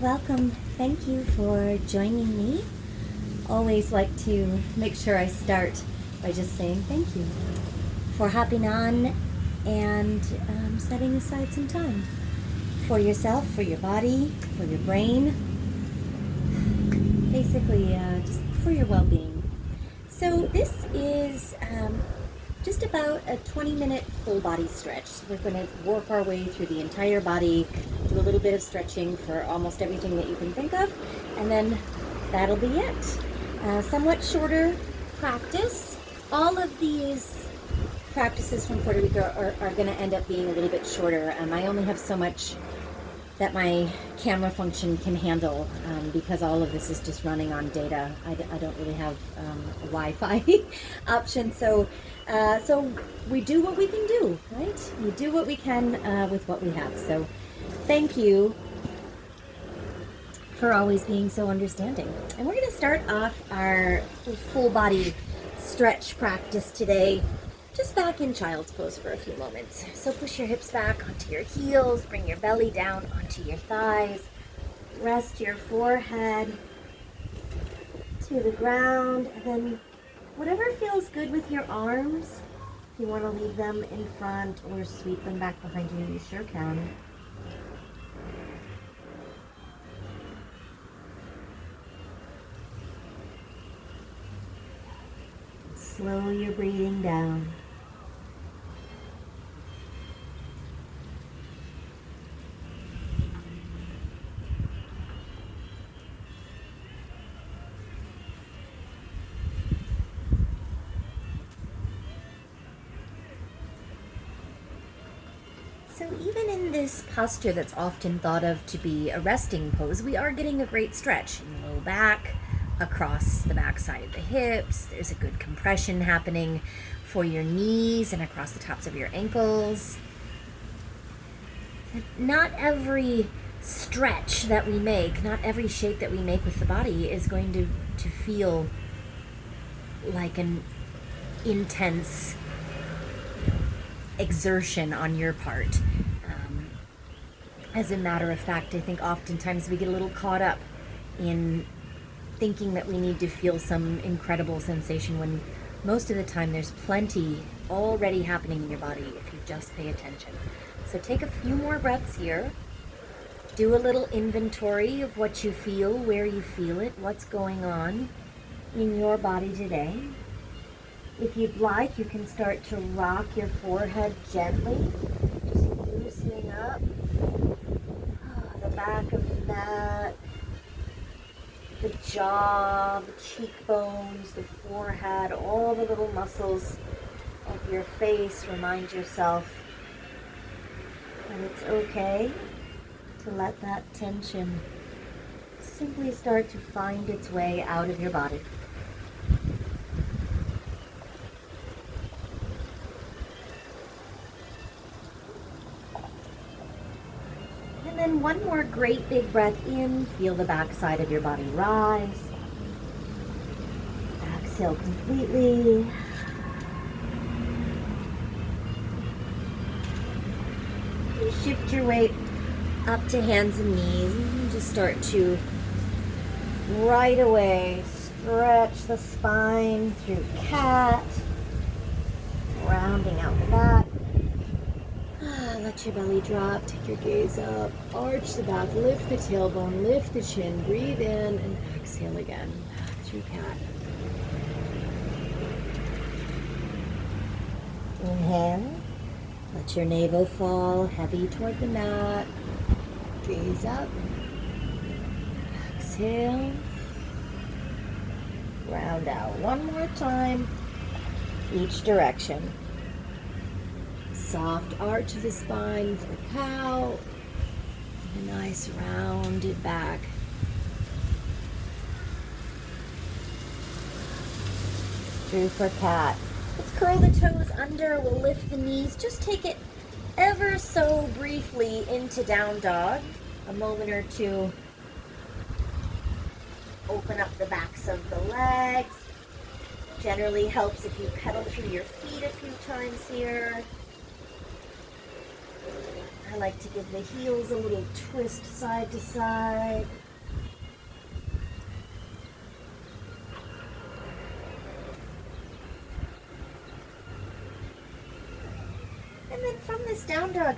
Welcome. Thank you for joining me. Always like to make sure I start by just saying thank you for hopping on and setting aside some time for yourself, for your body, for your brain, basically just for your well-being. So this is just about a 20-minute full body stretch. So we're going to work our way through the entire body, do a little bit of stretching for almost everything that you can think of, and then that'll be it. Somewhat shorter practice. All of these practices from Puerto Rico are going to end up being a little bit shorter. I only have so much that my camera function can handle because all of this is just running on data. I don't really have a Wi-Fi option, so we do what we can do, right? We do what we can with what we have. So thank you for always being so understanding. And we're going to start off our full body stretch practice today just back in child's pose for a few moments. So push your hips back onto your heels, bring your belly down onto your thighs, rest your forehead to the ground, and then whatever feels good with your arms, if you want to leave them in front or sweep them back behind you, you sure can. Slow your breathing down. So even in this posture that's often thought of to be a resting pose, we are getting a great stretch in the low back, across the back side of the hips. There's a good compression happening for your knees and across the tops of your ankles. Not every stretch that we make, not every shape that we make with the body is going to feel like an intense exertion on your part. As a matter of fact, I think oftentimes we get a little caught up in thinking that we need to feel some incredible sensation when most of the time there's plenty already happening in your body if you just pay attention. So take a few more breaths here. Do a little inventory of what you feel, where you feel it, what's going on in your body today. If you'd like, you can start to rock your forehead gently, just loosening up the back of the neck, the jaw, the cheekbones, the forehead, all the little muscles of your face. Remind yourself that it's okay to let that tension simply start to find its way out of your body. And then one more great big breath in. Feel the back side of your body rise. Exhale completely. And shift your weight up to hands and knees. And just start to right away stretch the spine through cat. Rounding out the back. Let your belly drop, take your gaze up, arch the back, lift the tailbone, lift the chin, breathe in and exhale again, back through cat. Inhale, let your navel fall heavy toward the mat, gaze up, exhale, round out one more time, each direction. Soft arch of the spine for cow, and a nice rounded back. Through for cat. Let's curl the toes under, we'll lift the knees. Just take it ever so briefly into down dog. A moment or two. Open up the backs of the legs. Generally helps if you pedal through your feet a few times here. I like to give the heels a little twist side to side. And then from this down dog,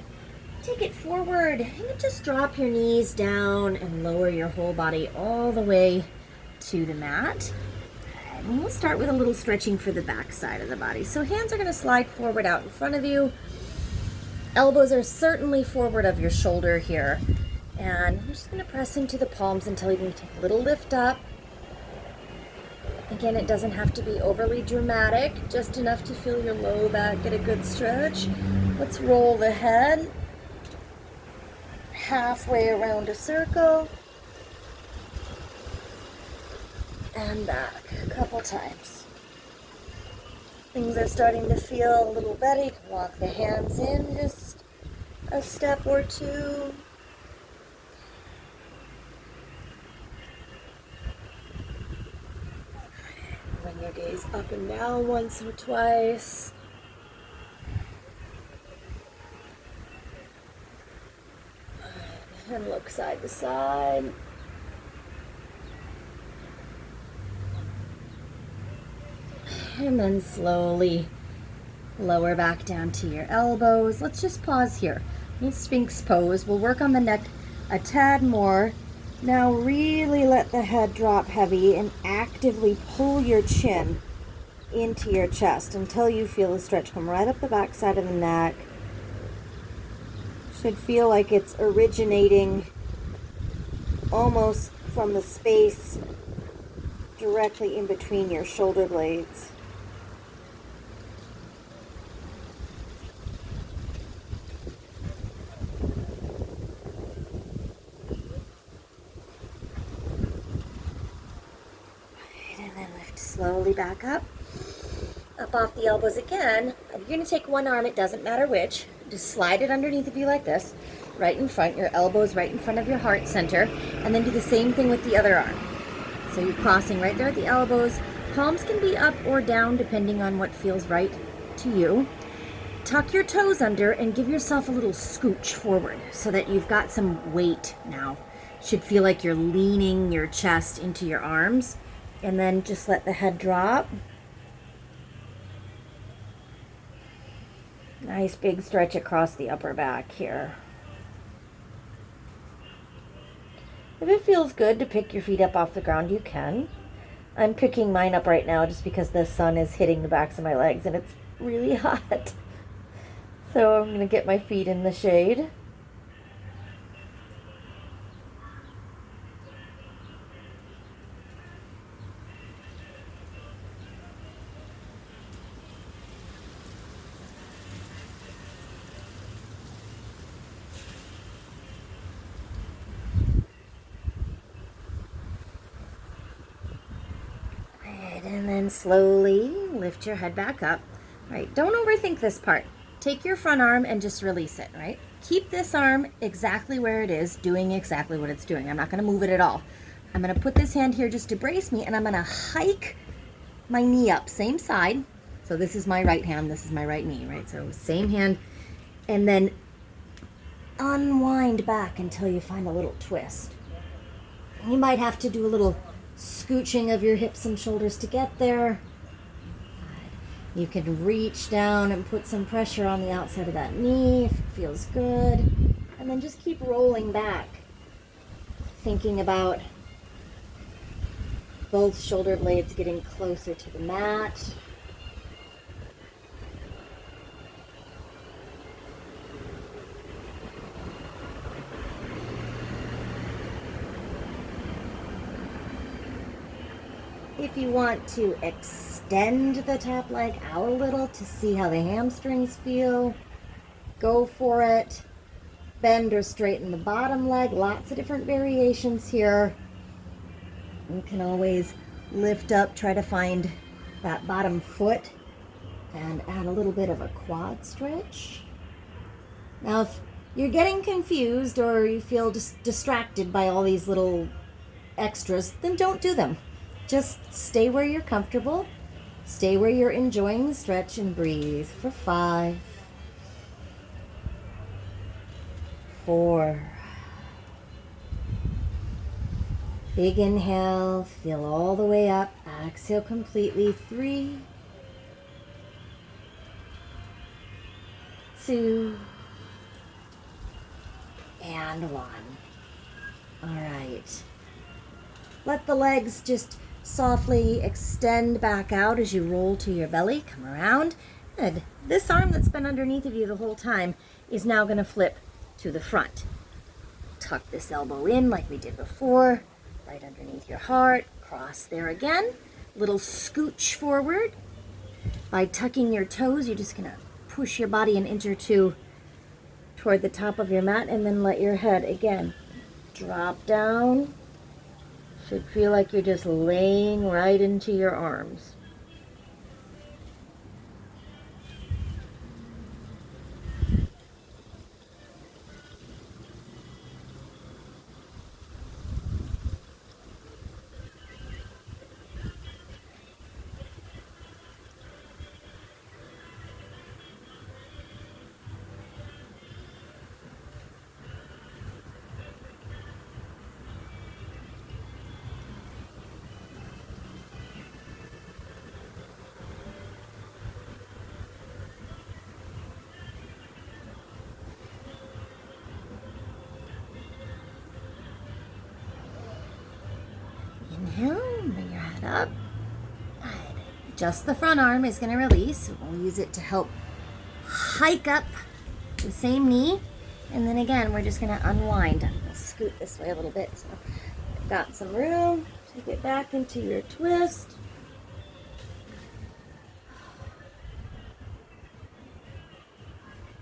take it forward and just drop your knees down and lower your whole body all the way to the mat. And we'll start with a little stretching for the back side of the body. So hands are going to slide forward out in front of you. Elbows are certainly forward of your shoulder here. And I'm just going to press into the palms until you can take a little lift up. Again, it doesn't have to be overly dramatic, just enough to feel your low back get a good stretch. Let's roll the head halfway around a circle and back a couple times. Things are starting to feel a little better. You can walk the hands in just a step or two. Bring your gaze up and down once or twice. And look side to side. And then slowly lower back down to your elbows. Let's just pause here. Little Sphinx pose. We'll work on the neck a tad more. Now really let the head drop heavy and actively pull your chin into your chest until you feel the stretch come right up the back side of the neck. Should feel like it's originating almost from the space directly in between your shoulder blades. And then lift slowly back up off the elbows again. You're going to take one arm, it doesn't matter which. Just slide it underneath of you like this, right in front, your elbows right in front of your heart center, and then do the same thing with the other arm. So you're crossing right there at the elbows. Palms can be up or down depending on what feels right to you. Tuck your toes under and give yourself a little scooch forward so that you've got some weight now. Should feel like you're leaning your chest into your arms, and then just let the head drop. Nice big stretch across the upper back here. If it feels good to pick your feet up off the ground, you can. I'm picking mine up right now just because the sun is hitting the backs of my legs and it's really hot. So I'm going to get my feet in the shade. And then slowly lift your head back up. Right, don't overthink this part. Take your front arm and just release it, right? Keep this arm exactly where it is, doing exactly what it's doing. I'm not going to move it at all. I'm going to put this hand here just to brace me, and I'm going to hike my knee up, same side. So this is my right hand, this is my right knee, right? So same hand, and then unwind back until you find a little twist. You might have to do a little scooching of your hips and shoulders to get there. You can reach down and put some pressure on the outside of that knee if it feels good. And then just keep rolling back, thinking about both shoulder blades getting closer to the mat. If you want to extend the top leg out a little to see how the hamstrings feel, go for it. Bend or straighten the bottom leg. Lots of different variations here. You can always lift up, try to find that bottom foot and add a little bit of a quad stretch. Now, if you're getting confused or you feel just distracted by all these little extras, then don't do them. Just stay where you're comfortable, stay where you're enjoying the stretch, and breathe for 5, 4. Big inhale, fill all the way up. Exhale completely. 3, 2, and 1. All right. Let the legs just softly extend back out as you roll to your belly. Come around. Good. This arm that's been underneath of you the whole time is now going to flip to the front. Tuck this elbow in like we did before, right underneath your heart. Cross there again. Little scooch forward. By tucking your toes, you're just going to push your body an inch or two toward the top of your mat, and then let your head again drop down. Should feel like you're just laying right into your arms. Inhale, bring your head up. Good. Just the front arm is going to release. We'll use it to help hike up the same knee. And then again, we're just going to unwind. We'll scoot this way a little bit. So I've got some room to get back into your twist.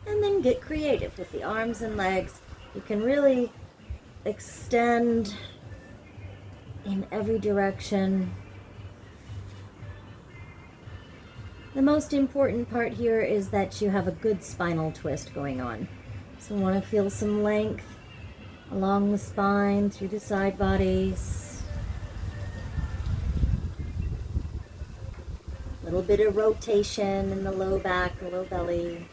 And then get creative with the arms and legs. You can really extend in every direction. The most important part here is that you have a good spinal twist going on. So we want to feel some length along the spine, through the side bodies. A little bit of rotation in the low back, the low belly.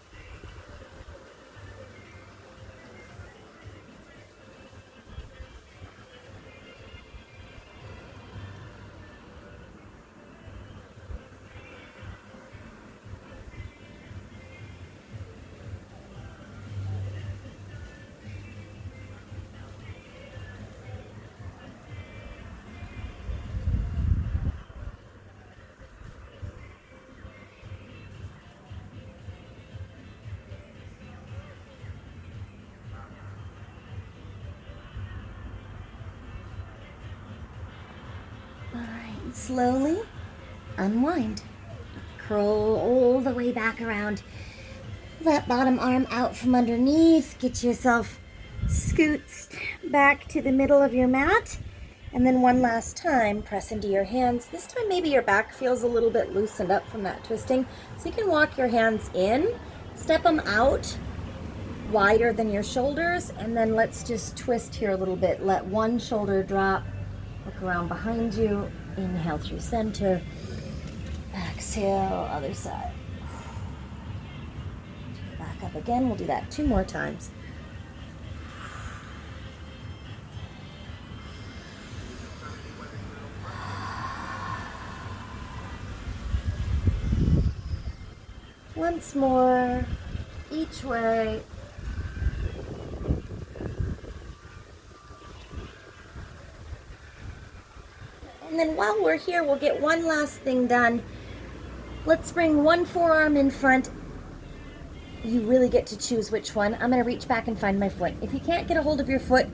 Slowly unwind. Curl all the way back around. That bottom arm out from underneath. Get yourself scoots back to the middle of your mat. And then one last time, press into your hands. This time maybe your back feels a little bit loosened up from that twisting. So you can walk your hands in, step them out wider than your shoulders, and then let's just twist here a little bit. Let one shoulder drop. Look around behind you. Inhale through center. Exhale, other side. Back up again. We'll do that 2 more times. Once more, each way. And then while we're here, we'll get one last thing done. Let's bring one forearm in front. You really get to choose which one. I'm going to reach back and find my foot. If you can't get a hold of your foot,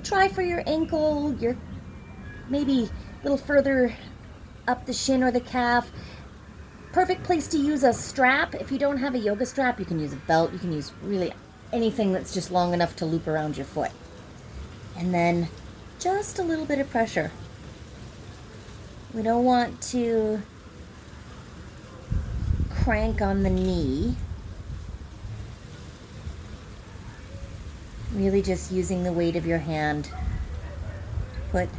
try for your ankle, your maybe a little further up the shin or the calf. Perfect place to use a strap. If you don't have a yoga strap, you can use a belt. You can use really anything that's just long enough to loop around your foot. And then just a little bit of pressure. We don't want to crank on the knee. Really just using the weight of your hand to put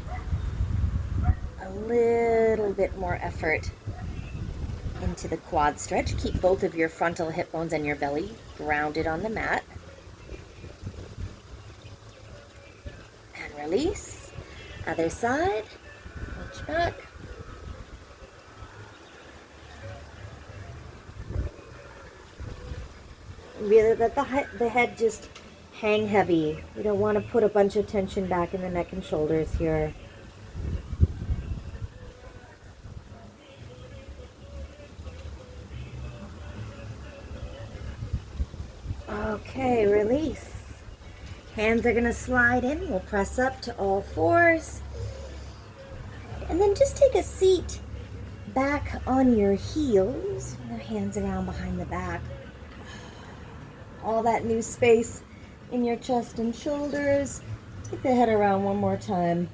a little bit more effort into the quad stretch. Keep both of your frontal hip bones and your belly grounded on the mat. release. Other side, reach back. Really let the head just hang heavy. We don't want to put a bunch of tension back in the neck and shoulders here. Okay, release. Hands are going to slide in. We'll press up to all fours. And then just take a seat back on your heels. The hands around behind the back. All that new space in your chest and shoulders. Take the head around one more time.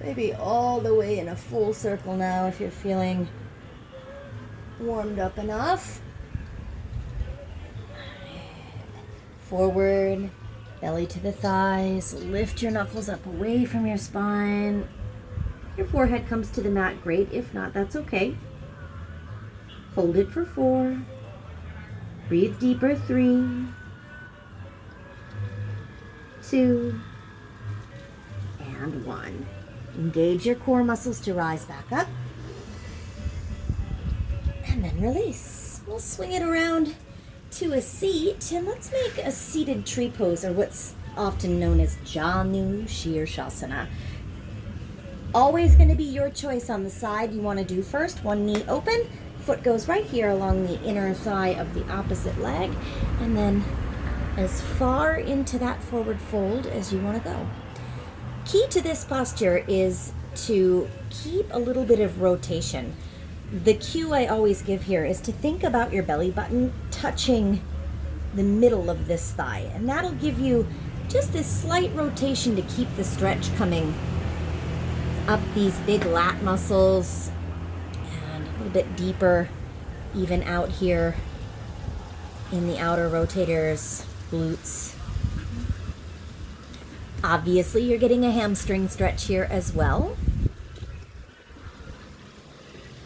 Maybe all the way in a full circle now if you're feeling warmed up enough. Forward, belly to the thighs. Lift your knuckles up away from your spine. Your forehead comes to the mat, great. If not, that's okay. Hold it for 4. Breathe deeper, 3, 2, and 1. Engage your core muscles to rise back up. And then release. We'll swing it around to a seat, and let's make a seated tree pose, or what's often known as Janu Shirshasana. Always going to be your choice on the side you want to do first. One knee open, foot goes right here along the inner thigh of the opposite leg, and then as far into that forward fold as you want to go. Key to this posture is to keep a little bit of rotation. The cue I always give here is to think about your belly button touching the middle of this thigh, and that'll give you just this slight rotation to keep the stretch coming up these big lat muscles, and a little bit deeper even out here in the outer rotators, glutes. Obviously, you're getting a hamstring stretch here as well.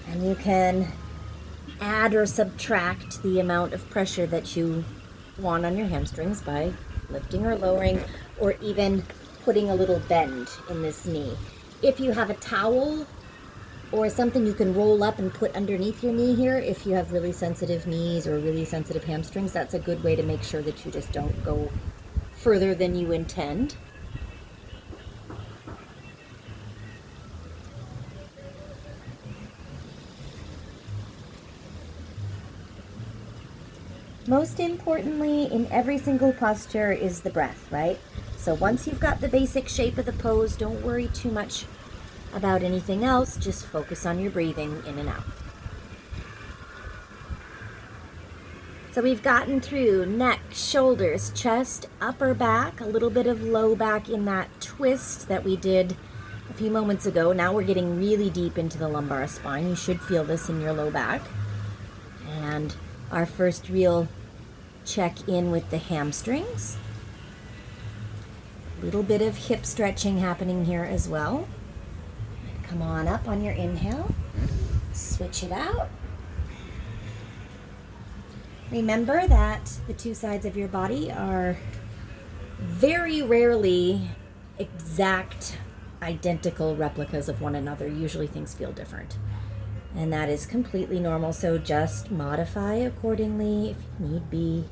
And you can add or subtract the amount of pressure that you want on your hamstrings by lifting or lowering, or even putting a little bend in this knee. If you have a towel or something you can roll up and put underneath your knee here, if you have really sensitive knees or really sensitive hamstrings, that's a good way to make sure that you just don't go further than you intend. Most importantly, in every single posture is the breath, right? So once you've got the basic shape of the pose, don't worry too much about anything else. Just focus on your breathing in and out. So we've gotten through neck, shoulders, chest, upper back, a little bit of low back in that twist that we did a few moments ago. Now we're getting really deep into the lumbar spine. You should feel this in your low back. And our first real check in with the hamstrings. A little bit of hip stretching happening here as well. Come on up on your inhale. Switch it out. Remember that the two sides of your body are very rarely exact, identical replicas of one another. Usually things feel different. And that is completely normal, so just modify accordingly if need be.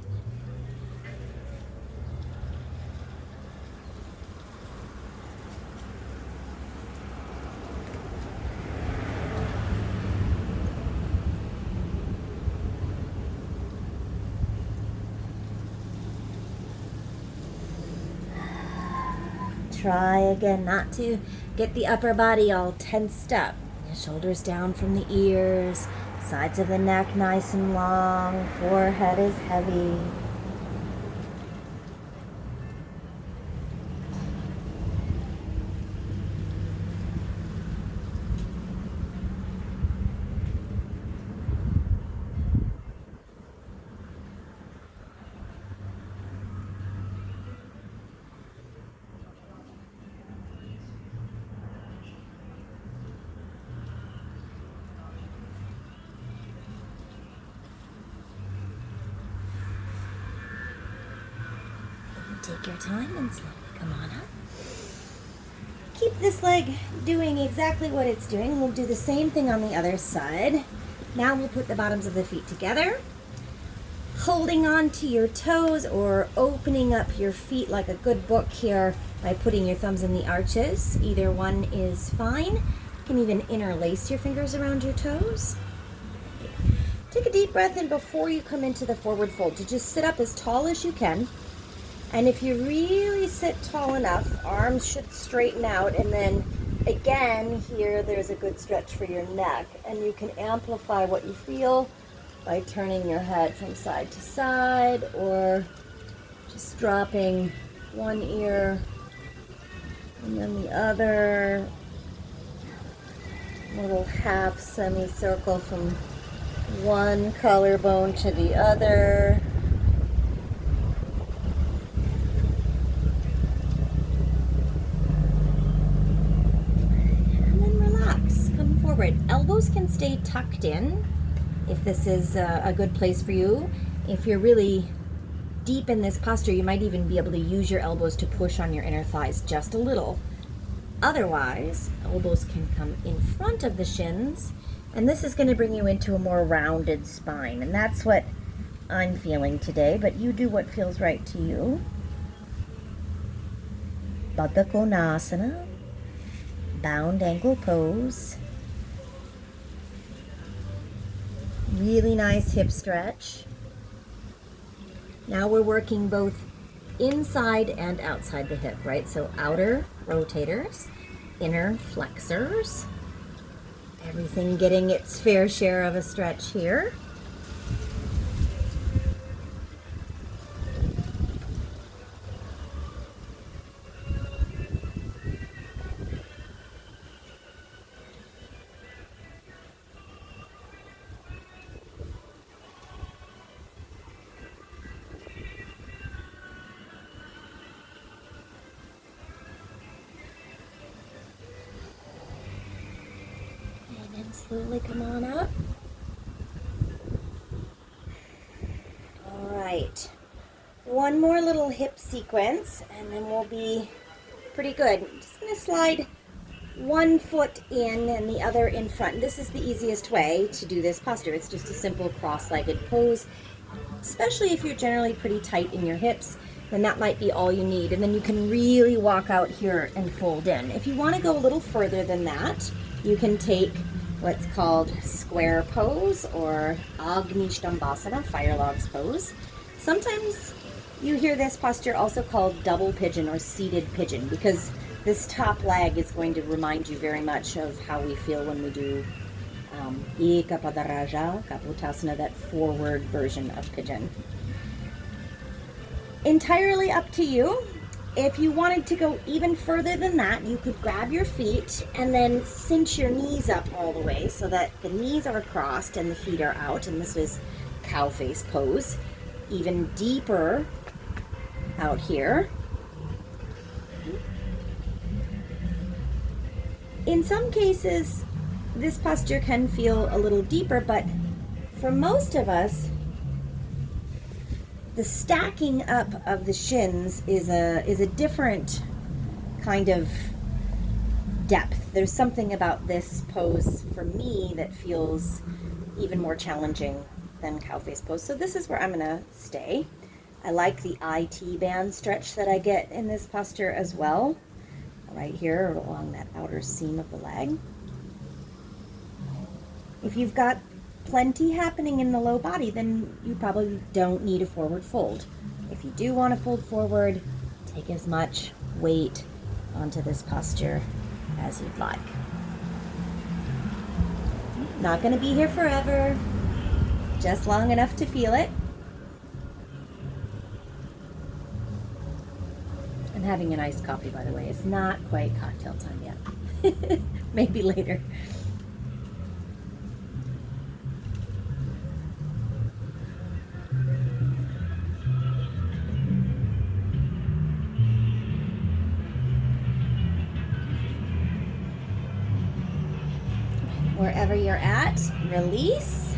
Try again not to get the upper body all tensed up. The shoulders down from the ears, sides of the neck nice and long, forehead is heavy. Take your time and slowly come on up. keep this leg doing exactly what it's doing. We'll do the same thing on the other side. Now we'll put the bottoms of the feet together, holding on to your toes or opening up your feet like a good book here by putting your thumbs in the arches. Either one is fine. You can even interlace your fingers around your toes. Take a deep breath in before you come into the forward fold to just sit up as tall as you can. And if you really sit tall enough, arms should straighten out, and then again here there's a good stretch for your neck, and you can amplify what you feel by turning your head from side to side or just dropping one ear and then the other, little half semicircle from one collarbone to the other. And then relax, come forward. Elbows can stay tucked in if this is a good place for you. If you're really deep in this posture, you might even be able to use your elbows to push on your inner thighs just a little. Otherwise, elbows can come in front of the shins, and this is going to bring you into a more rounded spine, and that's what I'm feeling today, but you do what feels right to you. Baddha Konasana, bound ankle pose. Really nice hip stretch. Now we're working both inside and outside the hip, right? So outer rotators, inner flexors. Everything getting its fair share of a stretch here. Slowly come on up. All right. One more little hip sequence and then we'll be pretty good. I'm just going to slide one foot in and the other in front. This is the easiest way to do this posture. It's just a simple cross-legged pose, especially if you're generally pretty tight in your hips. Then that might be all you need. And then you can really walk out here and fold in. If you want to go a little further than that, you can take what's called square pose or Agni Stambhasana, fire logs pose. Sometimes you hear this posture also called double pigeon or seated pigeon, because this top leg is going to remind you very much of how we feel when we do Ekapadaraja, Kapotasana, that forward version of pigeon. Entirely up to you. If you wanted to go even further than that, you could grab your feet and then cinch your knees up all the way so that the knees are crossed and the feet are out. And this was cow face pose. Even deeper out here. In some cases, this posture can feel a little deeper, but for most of us, the stacking up of the shins is a different kind of depth. There's something about this pose for me that feels even more challenging than cow face pose. So this is where I'm gonna stay. I like the IT band stretch that I get in this posture as well, right here along that outer seam of the leg. If you've got plenty happening in the low body, then you probably don't need a forward fold. If you do want to fold forward, take as much weight onto this posture as you'd like. Not going to be here forever, just long enough to feel it. I'm having an iced coffee, by the way. It's not quite cocktail time yet. Maybe later. Wherever you're at, release.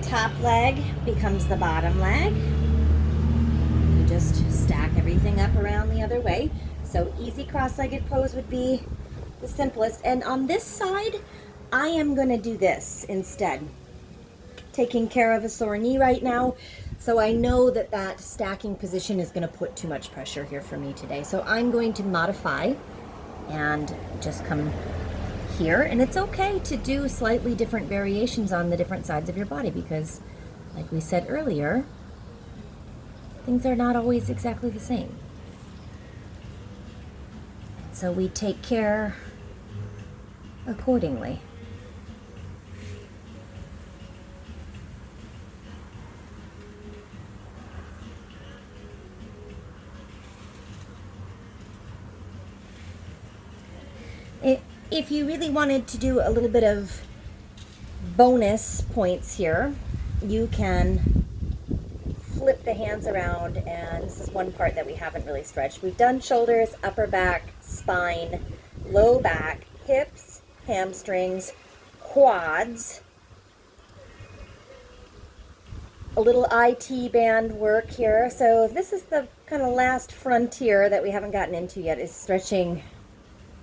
Top leg becomes the bottom leg. You just stack everything up around the other way. So easy cross-legged pose would be the simplest. And on this side, I am gonna do this instead. Taking care of a sore knee right now. So I know that that stacking position is gonna put too much pressure here for me today. So I'm going to modify and just come here. And it's okay to do slightly different variations on the different sides of your body because, like we said earlier, things are not always exactly the same. So we take care accordingly. If you really wanted to do a little bit of bonus points here, you can flip the hands around, and this is one part that we haven't really stretched. We've done shoulders, upper back, spine, low back, hips, hamstrings, quads, a little IT band work here. So this is the kind of last frontier that we haven't gotten into yet, is stretching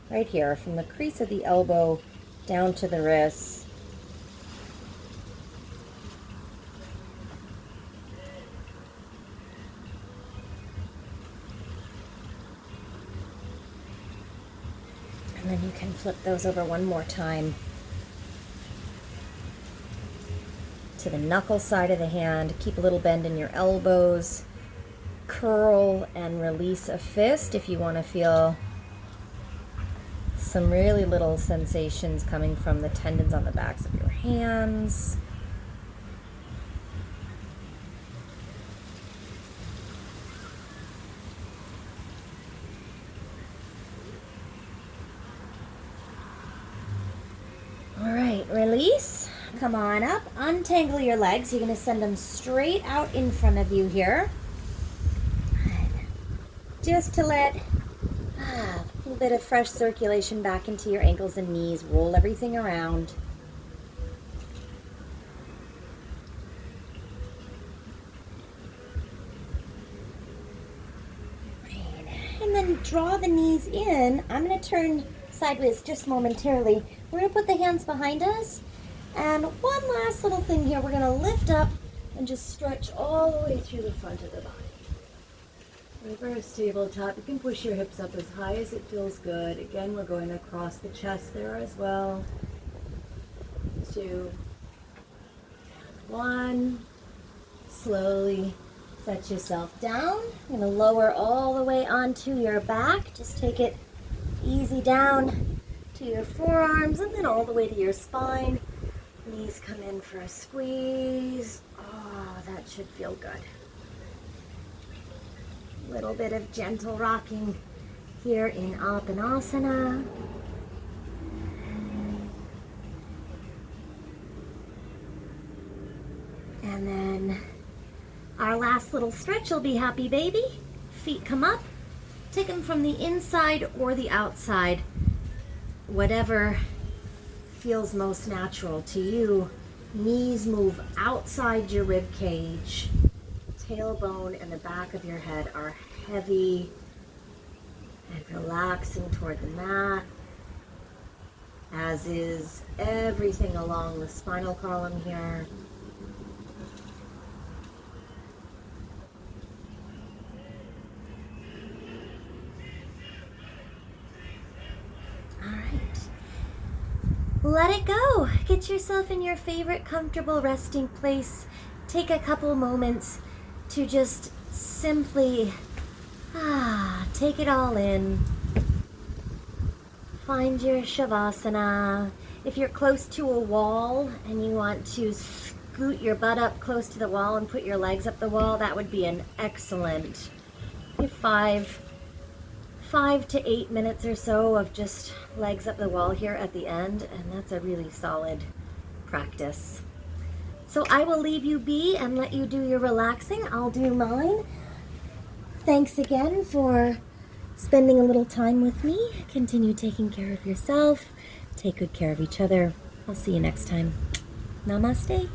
right here from the crease of the elbow down to the wrist. And then you can flip those over one more time to the knuckle side of the hand. Keep a little bend in your elbows. Curl and release a fist if you want to feel some really little sensations coming from the tendons on the backs of your hands. All right, release. Come on up, untangle your legs. You're gonna send them straight out in front of you here. Just to let a little bit of fresh circulation back into your ankles and knees. Roll everything around. And then draw the knees in. I'm going to turn sideways just momentarily. We're going to put the hands behind us. And one last little thing here. We're going to lift up and just stretch all the way through the front of the body. Reverse tabletop. You can push your hips up as high as it feels good. Again, we're going across the chest there as well. 2, 1. Slowly set yourself down. I'm going to lower all the way onto your back. Just take it easy down to your forearms and then all the way to your spine. Knees come in for a squeeze. Oh, that should feel good. Little bit of gentle rocking here in Apanasana. And then our last little stretch will be happy baby. Feet come up. Take them from the inside or the outside. Whatever feels most natural to you. Knees move outside your rib cage. Tailbone and the back of your head are heavy and relaxing toward the mat, as is everything along the spinal column here. All right. Let it go. Get yourself in your favorite comfortable resting place. Take a couple moments to just simply take it all in. Find your Shavasana. If you're close to a wall and you want to scoot your butt up close to the wall and put your legs up the wall, that would be an excellent 5 to 8 minutes or so of just legs up the wall here at the end, and that's a really solid practice. So I will leave you be and let you do your relaxing. I'll do mine. Thanks again for spending a little time with me. Continue taking care of yourself. Take good care of each other. I'll see you next time. Namaste.